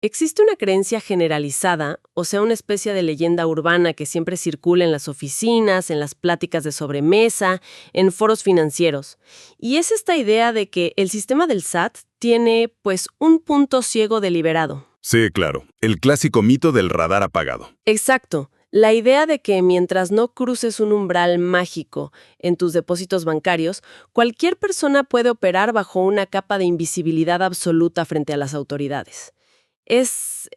Existe una creencia generalizada, o sea, una especie de leyenda urbana que siempre circula en las oficinas, en las pláticas de sobremesa, en foros financieros. Y es esta idea de que el sistema del SAT tiene, pues, un punto ciego deliberado. Sí, claro. El clásico mito del radar apagado. Exacto. La idea de que mientras no cruces un umbral mágico en tus depósitos bancarios, cualquier persona puede operar bajo una capa de invisibilidad absoluta frente a las autoridades. Es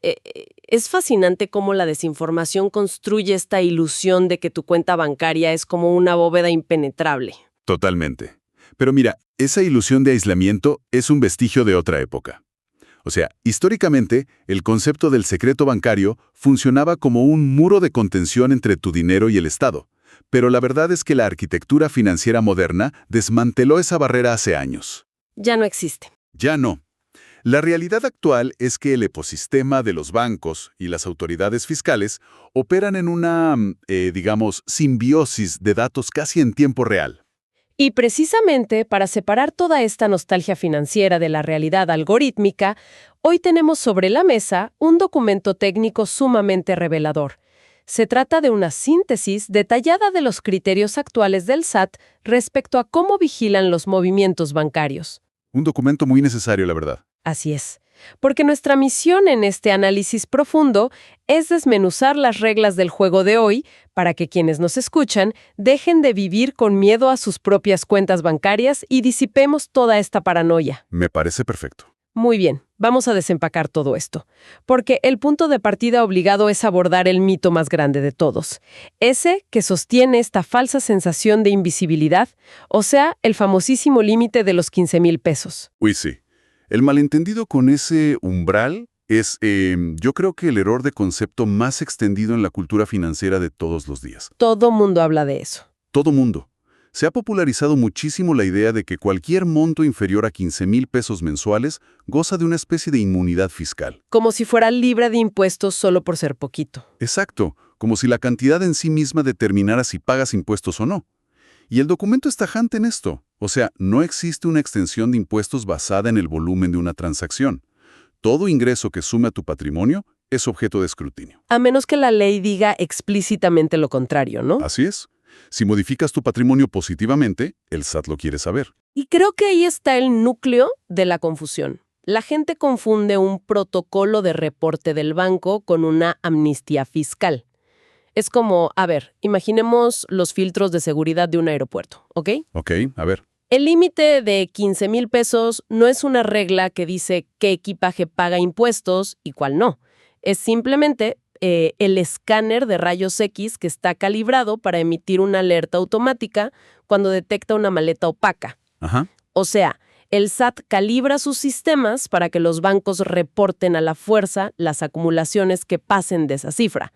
fascinante cómo la desinformación construye esta ilusión de que tu cuenta bancaria es como una bóveda impenetrable. Totalmente. Pero mira, esa ilusión de aislamiento es un vestigio de otra época. O sea, históricamente, el concepto del secreto bancario funcionaba como un muro de contención entre tu dinero y el Estado. Pero la verdad es que la arquitectura financiera moderna desmanteló esa barrera hace años. Ya no existe. Ya no. La realidad actual es que el ecosistema de los bancos y las autoridades fiscales operan en una, digamos, simbiosis de datos casi en tiempo real. Y precisamente para separar toda esta nostalgia financiera de la realidad algorítmica, hoy tenemos sobre la mesa un documento técnico sumamente revelador. Se trata de una síntesis detallada de los criterios actuales del SAT respecto a cómo vigilan los movimientos bancarios. Un documento muy necesario, la verdad. Así es, porque nuestra misión en este análisis profundo es desmenuzar las reglas del juego de hoy para que quienes nos escuchan dejen de vivir con miedo a sus propias cuentas bancarias y disipemos toda esta paranoia. Me parece perfecto. Muy bien, vamos a desempacar todo esto, porque el punto de partida obligado es abordar el mito más grande de todos, ese que sostiene esta falsa sensación de invisibilidad, o sea, el famosísimo límite de los 15,000 pesos. Uy, sí. El malentendido con ese umbral es, yo creo que el error de concepto más extendido en la cultura financiera de todos los días. Todo mundo habla de eso. Todo mundo. Se ha popularizado muchísimo la idea de que cualquier monto inferior a 15,000 pesos mensuales goza de una especie de inmunidad fiscal. Como si fuera libre de impuestos solo por ser poquito. Exacto, como si la cantidad en sí misma determinara si pagas impuestos o no. Y el documento es tajante en esto. O sea, no existe una extensión de impuestos basada en el volumen de una transacción. Todo ingreso que sume a tu patrimonio es objeto de escrutinio. A menos que la ley diga explícitamente lo contrario, ¿no? Así es. Si modificas tu patrimonio positivamente, el SAT lo quiere saber. Y creo que ahí está el núcleo de la confusión. La gente confunde un protocolo de reporte del banco con una amnistía fiscal. Es como, a ver, imaginemos los filtros de seguridad de un aeropuerto, ¿ok? Ok, a ver. El límite de 15,000 pesos no es una regla que dice qué equipaje paga impuestos y cuál no. Es simplemente el escáner de rayos X que está calibrado para emitir una alerta automática cuando detecta una maleta opaca. Ajá. O sea, el SAT calibra sus sistemas para que los bancos reporten a la fuerza las acumulaciones que pasen de esa cifra.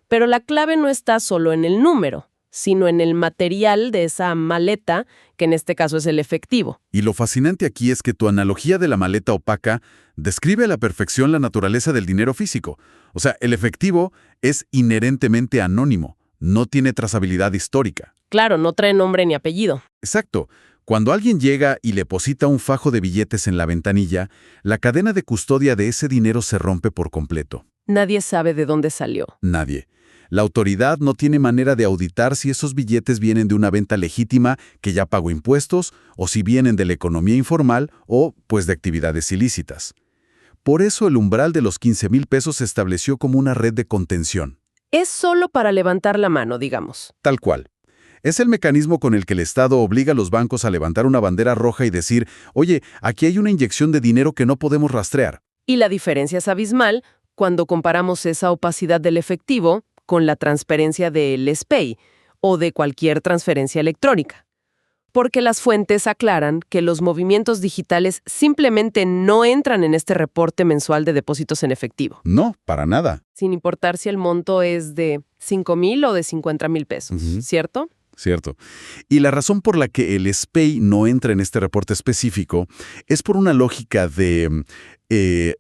Pero la clave no está solo en el número, sino en el material de esa maleta, que en este caso es el efectivo. Y lo fascinante aquí es que tu analogía de la maleta opaca describe a la perfección la naturaleza del dinero físico. O sea, el efectivo es inherentemente anónimo, no tiene trazabilidad histórica. Claro, no trae nombre ni apellido. Exacto. Cuando alguien llega y le deposita un fajo de billetes en la ventanilla, la cadena de custodia de ese dinero se rompe por completo. Nadie sabe de dónde salió. Nadie. La autoridad no tiene manera de auditar si esos billetes vienen de una venta legítima que ya pagó impuestos o si vienen de la economía informal o, pues, de actividades ilícitas. Por eso el umbral de los 15,000 pesos se estableció como una red de contención. Es solo para levantar la mano, digamos. Tal cual. Es el mecanismo con el que el Estado obliga a los bancos a levantar una bandera roja y decir, oye, aquí hay una inyección de dinero que no podemos rastrear. Y la diferencia es abismal cuando comparamos esa opacidad del efectivo con la transparencia del SPEI o de cualquier transferencia electrónica. Porque las fuentes aclaran que los movimientos digitales simplemente no entran en este reporte mensual de depósitos en efectivo. No, para nada. Sin importar si el monto es de 5,000 o de 50,000 pesos, ¿cierto? Cierto. Y la razón por la que el SPEI no entra en este reporte específico es por una lógica de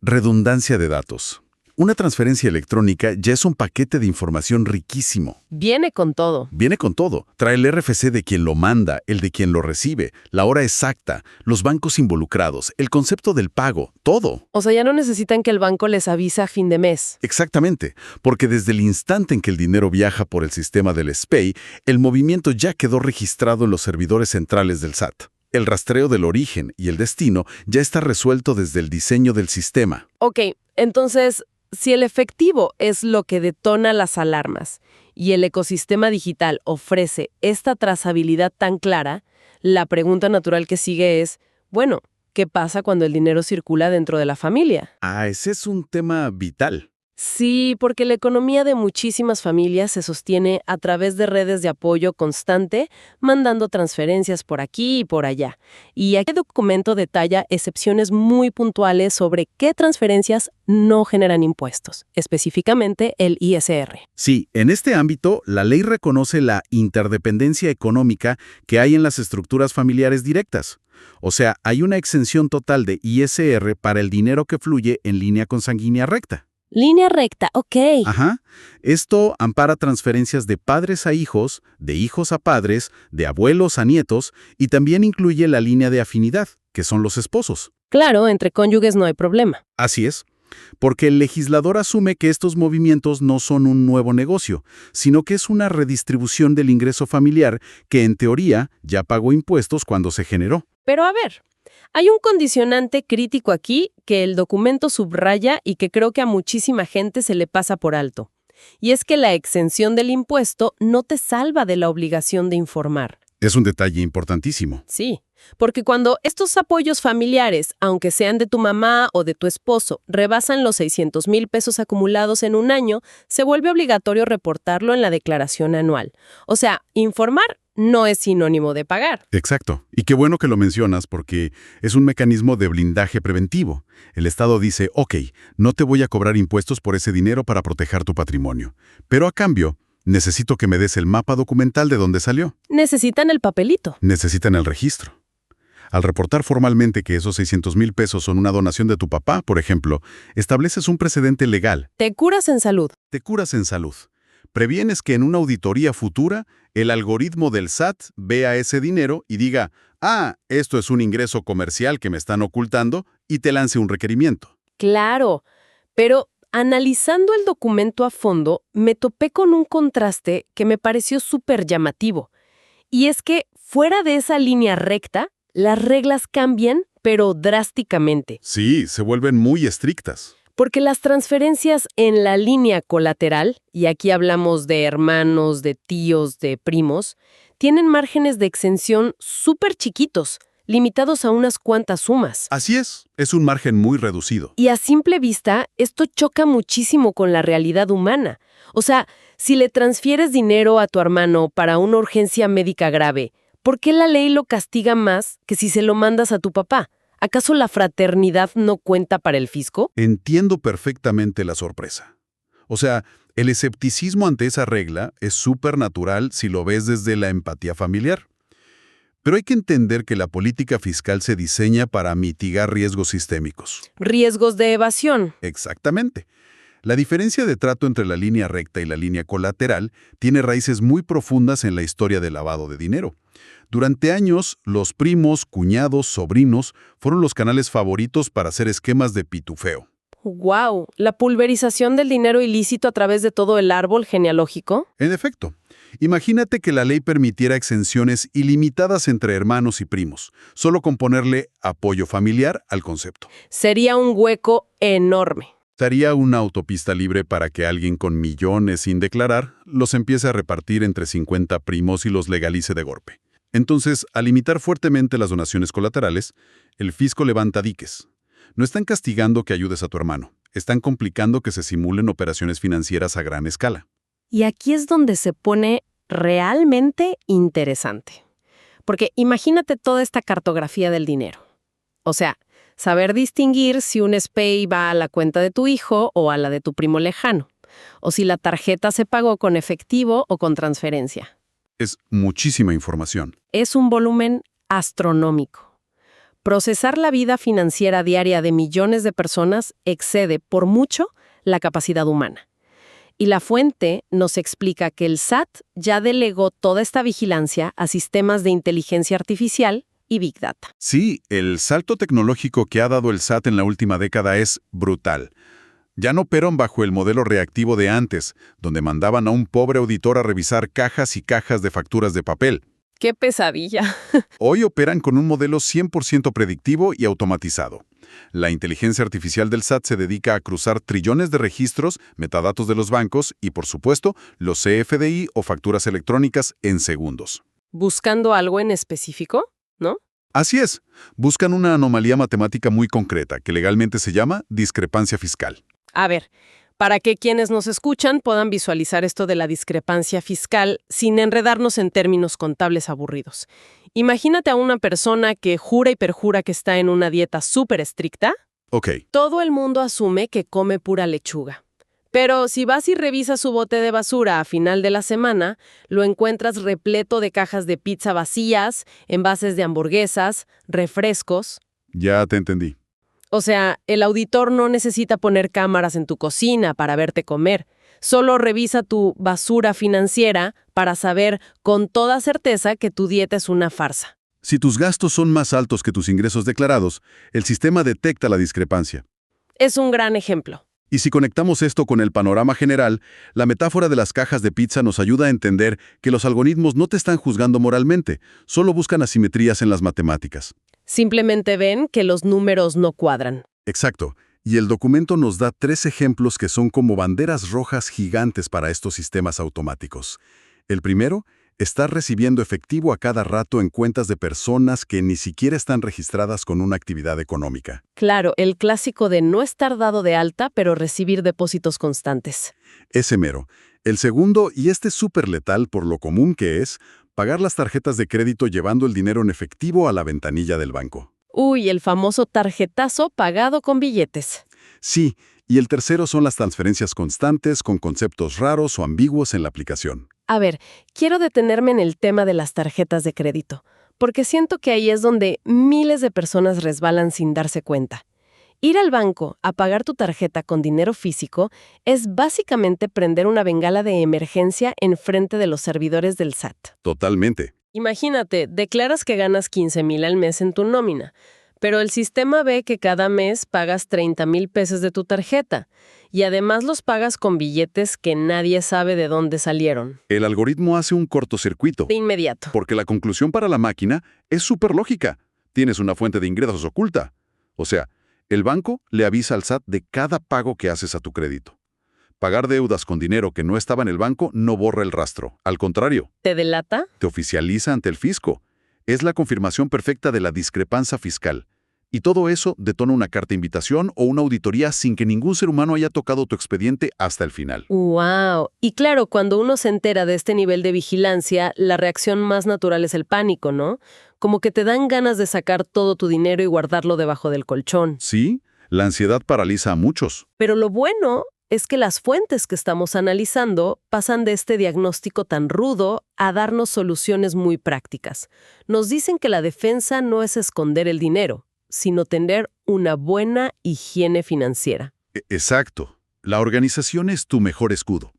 redundancia de datos. una transferencia electrónica ya es un paquete de información riquísimo. Viene con todo. Viene con todo. Trae el RFC de quien lo manda, el de quien lo recibe, la hora exacta, los bancos involucrados, el concepto del pago, todo. O sea, ya no necesitan que el banco les avise a fin de mes. Exactamente, porque desde el instante en que el dinero viaja por el sistema del SPEI, el movimiento ya quedó registrado en los servidores centrales del SAT. El rastreo del origen y el destino ya está resuelto desde el diseño del sistema. Ok, entonces, si el efectivo es lo que detona las alarmas y el ecosistema digital ofrece esta trazabilidad tan clara, la pregunta natural que sigue es, bueno, ¿qué pasa cuando el dinero circula dentro de la familia? Ese es un tema vital. Sí, porque la economía de muchísimas familias se sostiene a través de redes de apoyo constante, mandando transferencias por aquí y por allá. Y aquí el documento detalla excepciones muy puntuales sobre qué transferencias no generan impuestos, específicamente el ISR. Sí, en este ámbito, la ley reconoce la interdependencia económica que hay en las estructuras familiares directas. O sea, hay una exención total de ISR para el dinero que fluye en línea consanguínea recta. Línea recta, ok. Ajá. Esto ampara transferencias de padres a hijos, de hijos a padres, de abuelos a nietos, y también incluye la línea de afinidad, que son los esposos. Claro, entre cónyuges no hay problema. Así es, porque el legislador asume que estos movimientos no son un nuevo negocio, sino que es una redistribución del ingreso familiar que, en teoría, ya pagó impuestos cuando se generó. Pero a ver, hay un condicionante crítico aquí que el documento subraya y que creo que a muchísima gente se le pasa por alto. Y es que la exención del impuesto no te salva de la obligación de informar. Es un detalle importantísimo. Sí, porque cuando estos apoyos familiares, aunque sean de tu mamá o de tu esposo, rebasan los 600,000 pesos acumulados en un año, se vuelve obligatorio reportarlo en la declaración anual. O sea, informar no es sinónimo de pagar. Exacto. Y qué bueno que lo mencionas porque es un mecanismo de blindaje preventivo. El Estado dice, ok, no te voy a cobrar impuestos por ese dinero para proteger tu patrimonio. Pero a cambio, necesito que me des el mapa documental de dónde salió. Necesitan el papelito. Necesitan el registro. Al reportar formalmente que esos 600,000 pesos son una donación de tu papá, por ejemplo, estableces un precedente legal. Te curas en salud. Te curas en salud. Previenes que en una auditoría futura, el algoritmo del SAT vea ese dinero y diga, esto es un ingreso comercial que me están ocultando, y te lance un requerimiento. Claro, pero analizando el documento a fondo, me topé con un contraste que me pareció súper llamativo. Y es que, fuera de esa línea recta, las reglas cambian, pero drásticamente. Sí, se vuelven muy estrictas. Porque las transferencias en la línea colateral, y aquí hablamos de hermanos, de tíos, de primos, tienen márgenes de exención súper chiquitos, limitados a unas cuantas sumas. Así es un margen muy reducido. Y a simple vista, esto choca muchísimo con la realidad humana. O sea, si le transfieres dinero a tu hermano para una urgencia médica grave, ¿por qué la ley lo castiga más que si se lo mandas a tu papá? ¿Acaso la fraternidad no cuenta para el fisco? Entiendo perfectamente la sorpresa. O sea, el escepticismo ante esa regla es súper natural si lo ves desde la empatía familiar. Pero hay que entender que la política fiscal se diseña para mitigar riesgos sistémicos. Riesgos de evasión. Exactamente. La diferencia de trato entre la línea recta y la línea colateral tiene raíces muy profundas en la historia del lavado de dinero. Durante años, los primos, cuñados, sobrinos fueron los canales favoritos para hacer esquemas de pitufeo. ¡Wow! ¿La pulverización del dinero ilícito a través de todo el árbol genealógico? En efecto, imagínate que la ley permitiera exenciones ilimitadas entre hermanos y primos, solo con ponerle apoyo familiar al concepto. Sería un hueco enorme. Daría una autopista libre para que alguien con millones sin declarar los empiece a repartir entre 50 primos y los legalice de golpe. Entonces, al limitar fuertemente las donaciones colaterales, el fisco levanta diques. No están castigando que ayudes a tu hermano, están complicando que se simulen operaciones financieras a gran escala. Y aquí es donde se pone realmente interesante. Porque imagínate toda esta cartografía del dinero. O sea, saber distinguir si un SPEI va a la cuenta de tu hijo o a la de tu primo lejano. O si la tarjeta se pagó con efectivo o con transferencia. Es muchísima información. Es un volumen astronómico. Procesar la vida financiera diaria de millones de personas excede, por mucho, la capacidad humana. Y la fuente nos explica que el SAT ya delegó toda esta vigilancia a sistemas de inteligencia artificial y Big Data. Sí, el salto tecnológico que ha dado el SAT en la última década es brutal. Ya no operan bajo el modelo reactivo de antes, donde mandaban a un pobre auditor a revisar cajas y cajas de facturas de papel. ¡Qué pesadilla! Hoy operan con un modelo 100% predictivo y automatizado. La inteligencia artificial del SAT se dedica a cruzar trillones de registros, metadatos de los bancos y, por supuesto, los CFDI o facturas electrónicas en segundos. ¿Buscando algo en específico? ¿No? Así es. Buscan una anomalía matemática muy concreta, que legalmente se llama discrepancia fiscal. A ver, para que quienes nos escuchan puedan visualizar esto de la discrepancia fiscal sin enredarnos en términos contables aburridos. Imagínate a una persona que jura y perjura que está en una dieta súper estricta. Ok. Todo el mundo asume que come pura lechuga. Pero si vas y revisas su bote de basura a final de la semana, lo encuentras repleto de cajas de pizza vacías, envases de hamburguesas, refrescos. Ya te entendí. O sea, el auditor no necesita poner cámaras en tu cocina para verte comer. Solo revisa tu basura financiera para saber con toda certeza que tu dieta es una farsa. Si tus gastos son más altos que tus ingresos declarados, el sistema detecta la discrepancia. Es un gran ejemplo. Y si conectamos esto con el panorama general, la metáfora de las cajas de pizza nos ayuda a entender que los algoritmos no te están juzgando moralmente, solo buscan asimetrías en las matemáticas. Simplemente ven que los números no cuadran. Exacto. Y el documento nos da 3 ejemplos que son como banderas rojas gigantes para estos sistemas automáticos. El primero, estar recibiendo efectivo a cada rato en cuentas de personas que ni siquiera están registradas con una actividad económica. Claro, el clásico de no estar dado de alta, pero recibir depósitos constantes. Ese mero. El segundo, y este es súper letal por lo común que es, pagar las tarjetas de crédito llevando el dinero en efectivo a la ventanilla del banco. Uy, el famoso tarjetazo pagado con billetes. Sí, y el tercero son las transferencias constantes con conceptos raros o ambiguos en la aplicación. A ver, quiero detenerme en el tema de las tarjetas de crédito, porque siento que ahí es donde miles de personas resbalan sin darse cuenta. Ir al banco a pagar tu tarjeta con dinero físico es básicamente prender una bengala de emergencia en frente de los servidores del SAT. Totalmente. Imagínate, declaras que ganas 15,000 al mes en tu nómina, pero el sistema ve que cada mes pagas 30,000 pesos de tu tarjeta y además los pagas con billetes que nadie sabe de dónde salieron. El algoritmo hace un cortocircuito, De inmediato. porque la conclusión para la máquina es súper lógica. Tienes una fuente de ingresos oculta. O sea, el banco le avisa al SAT de cada pago que haces a tu crédito. Pagar deudas con dinero que no estaba en el banco no borra el rastro. Al contrario, ¿Te delata? te oficializa ante el fisco. Es la confirmación perfecta de la discrepancia fiscal. Y todo eso detona una carta de invitación o una auditoría sin que ningún ser humano haya tocado tu expediente hasta el final. ¡Wow! Y claro, cuando uno se entera de este nivel de vigilancia, la reacción más natural es el pánico, ¿no? Como que te dan ganas de sacar todo tu dinero y guardarlo debajo del colchón. Sí, la ansiedad paraliza a muchos. Pero lo bueno es que las fuentes que estamos analizando pasan de este diagnóstico tan rudo a darnos soluciones muy prácticas. Nos dicen que la defensa no es esconder el dinero, sino tener una buena higiene financiera. Exacto. La organización es tu mejor escudo.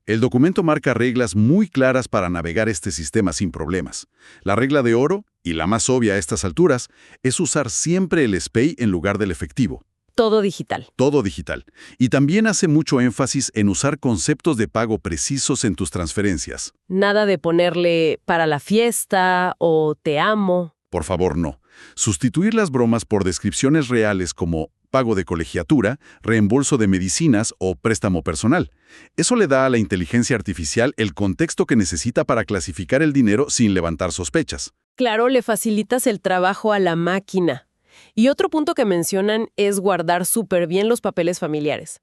El documento marca reglas muy claras para navegar este sistema sin problemas. La regla de oro, y la más obvia a estas alturas, es usar siempre el SPAY en lugar del efectivo. Todo digital. Todo digital. Y también hace mucho énfasis en usar conceptos de pago precisos en tus transferencias. Nada de ponerle para la fiesta o te amo. Por favor, no. Sustituir las bromas por descripciones reales como pago de colegiatura, reembolso de medicinas o préstamo personal. Eso le da a la inteligencia artificial el contexto que necesita para clasificar el dinero sin levantar sospechas. Claro, le facilitas el trabajo a la máquina. Y otro punto que mencionan es guardar súper bien los papeles familiares.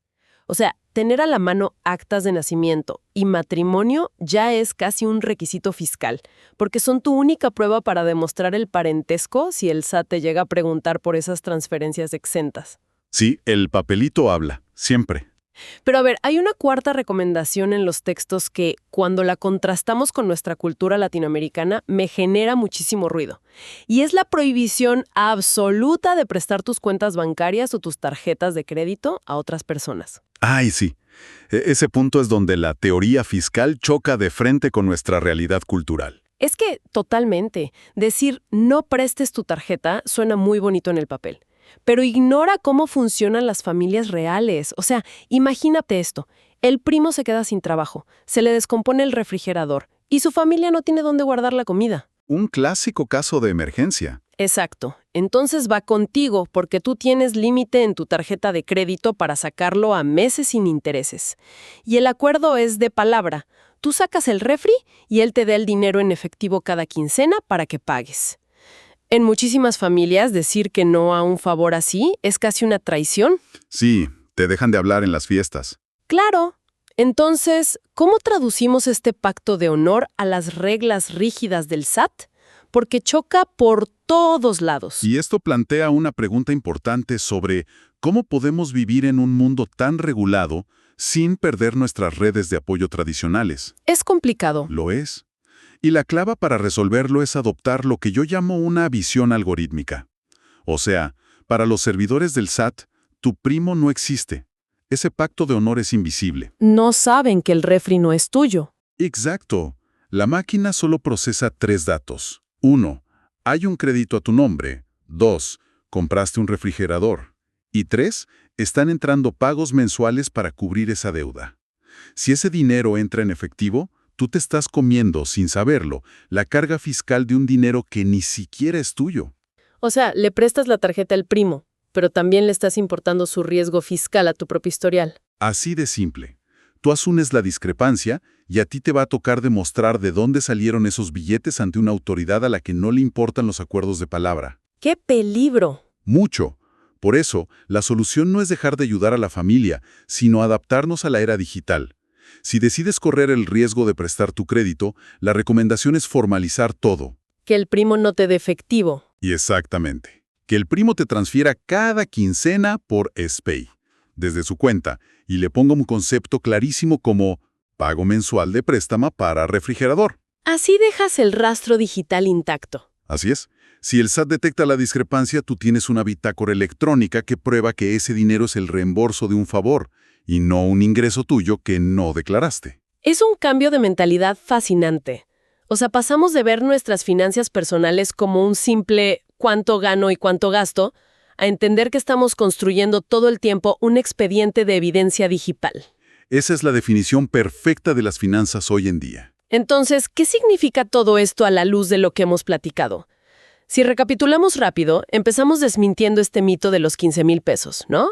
O sea, tener a la mano actas de nacimiento y matrimonio ya es casi un requisito fiscal, porque son tu única prueba para demostrar el parentesco si el SAT te llega a preguntar por esas transferencias exentas. Sí, el papelito habla, siempre. Pero a ver, hay una cuarta recomendación en los textos que, cuando la contrastamos con nuestra cultura latinoamericana, me genera muchísimo ruido. Y es la prohibición absoluta de prestar tus cuentas bancarias o tus tarjetas de crédito a otras personas. Ay, sí. Ese punto es donde la teoría fiscal choca de frente con nuestra realidad cultural. Es que, totalmente, decir no prestes tu tarjeta suena muy bonito en el papel, pero ignora cómo funcionan las familias reales. O sea, imagínate esto, el primo se queda sin trabajo, se le descompone el refrigerador y su familia no tiene dónde guardar la comida. Un clásico caso de emergencia. Exacto. Entonces va contigo porque tú tienes límite en tu tarjeta de crédito para sacarlo a meses sin intereses. Y el acuerdo es de palabra. Tú sacas el refri y él te da el dinero en efectivo cada quincena para que pagues. En muchísimas familias, decir que no a un favor así es casi una traición. Sí, te dejan de hablar en las fiestas. Claro. Entonces, ¿cómo traducimos este pacto de honor a las reglas rígidas del SAT? Porque choca por todos lados. Y esto plantea una pregunta importante sobre cómo podemos vivir en un mundo tan regulado sin perder nuestras redes de apoyo tradicionales. Es complicado. Lo es. Y la clave para resolverlo es adoptar lo que yo llamo una visión algorítmica. O sea, para los servidores del SAT, tu primo no existe. Ese pacto de honor es invisible. No saben que el refri no es tuyo. Exacto. La máquina solo procesa 3 datos. 1. Hay un crédito a tu nombre. 2. Compraste un refrigerador. Y 3. Están entrando pagos mensuales para cubrir esa deuda. Si ese dinero entra en efectivo, tú te estás comiendo, sin saberlo, la carga fiscal de un dinero que ni siquiera es tuyo. O sea, le prestas la tarjeta al primo, pero también le estás importando su riesgo fiscal a tu propio historial. Así de simple. Tú asumes la discrepancia y a ti te va a tocar demostrar de dónde salieron esos billetes ante una autoridad a la que no le importan los acuerdos de palabra. ¡Qué peligro! Mucho. Por eso, la solución no es dejar de ayudar a la familia, sino adaptarnos a la era digital. Si decides correr el riesgo de prestar tu crédito, la recomendación es formalizar todo. Que el primo no te dé efectivo. Y exactamente. Que el primo te transfiera cada quincena por SPAY, desde su cuenta, y le ponga un concepto clarísimo como pago mensual de préstamo para refrigerador. Así dejas el rastro digital intacto. Así es. Si el SAT detecta la discrepancia, tú tienes una bitácora electrónica que prueba que ese dinero es el reembolso de un favor, y no un ingreso tuyo que no declaraste. Es un cambio de mentalidad fascinante. O sea, pasamos de ver nuestras finanzas personales como un simple cuánto gano y cuánto gasto, a entender que estamos construyendo todo el tiempo un expediente de evidencia digital. Esa es la definición perfecta de las finanzas hoy en día. Entonces, ¿qué significa todo esto a la luz de lo que hemos platicado? Si recapitulamos rápido, empezamos desmintiendo este mito de los 15,000 pesos, ¿no?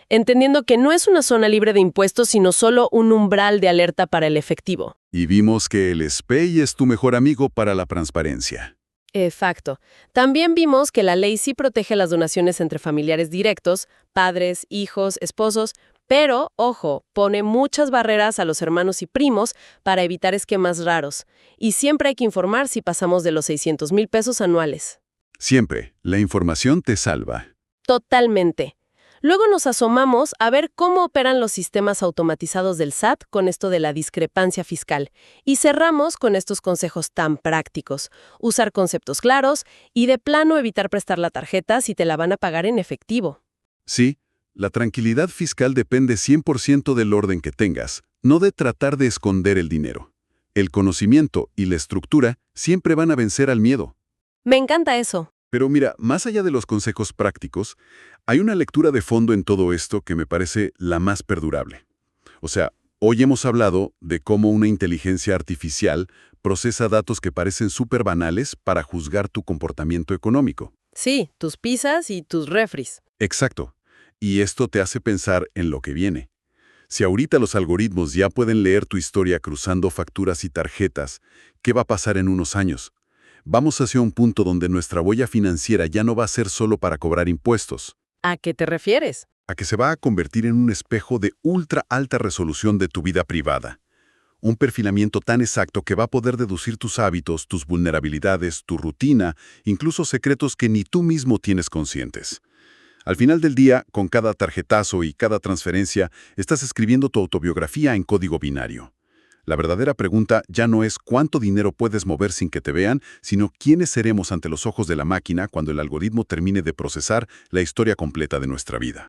Entendiendo que no es una zona libre de impuestos, sino solo un umbral de alerta para el efectivo. Y vimos que el SPAY es tu mejor amigo para la transparencia. Exacto. También vimos que la ley sí protege las donaciones entre familiares directos, padres, hijos, esposos, pero, ojo, pone muchas barreras a los hermanos y primos para evitar esquemas raros. Y siempre hay que informar si pasamos de los 600,000 pesos anuales. Siempre, la información te salva. Totalmente. Luego nos asomamos a ver cómo operan los sistemas automatizados del SAT con esto de la discrepancia fiscal. Y cerramos con estos consejos tan prácticos. Usar conceptos claros y de plano evitar prestar la tarjeta si te la van a pagar en efectivo. Sí, la tranquilidad fiscal depende 100% del orden que tengas, no de tratar de esconder el dinero. El conocimiento y la estructura siempre van a vencer al miedo. Me encanta eso. Pero mira, más allá de los consejos prácticos, hay una lectura de fondo en todo esto que me parece la más perdurable. O sea, hoy hemos hablado de cómo una inteligencia artificial procesa datos que parecen súper banales para juzgar tu comportamiento económico. Sí, tus pizzas y tus refris. Exacto. Y esto te hace pensar en lo que viene. Si ahorita los algoritmos ya pueden leer tu historia cruzando facturas y tarjetas, ¿qué va a pasar en unos años? Vamos hacia un punto donde nuestra huella financiera ya no va a ser solo para cobrar impuestos. ¿A qué te refieres? A que se va a convertir en un espejo de ultra alta resolución de tu vida privada. Un perfilamiento tan exacto que va a poder deducir tus hábitos, tus vulnerabilidades, tu rutina, incluso secretos que ni tú mismo tienes conscientes. Al final del día, con cada tarjetazo y cada transferencia, estás escribiendo tu autobiografía en código binario. La verdadera pregunta ya no es cuánto dinero puedes mover sin que te vean, sino quiénes seremos ante los ojos de la máquina cuando el algoritmo termine de procesar la historia completa de nuestra vida.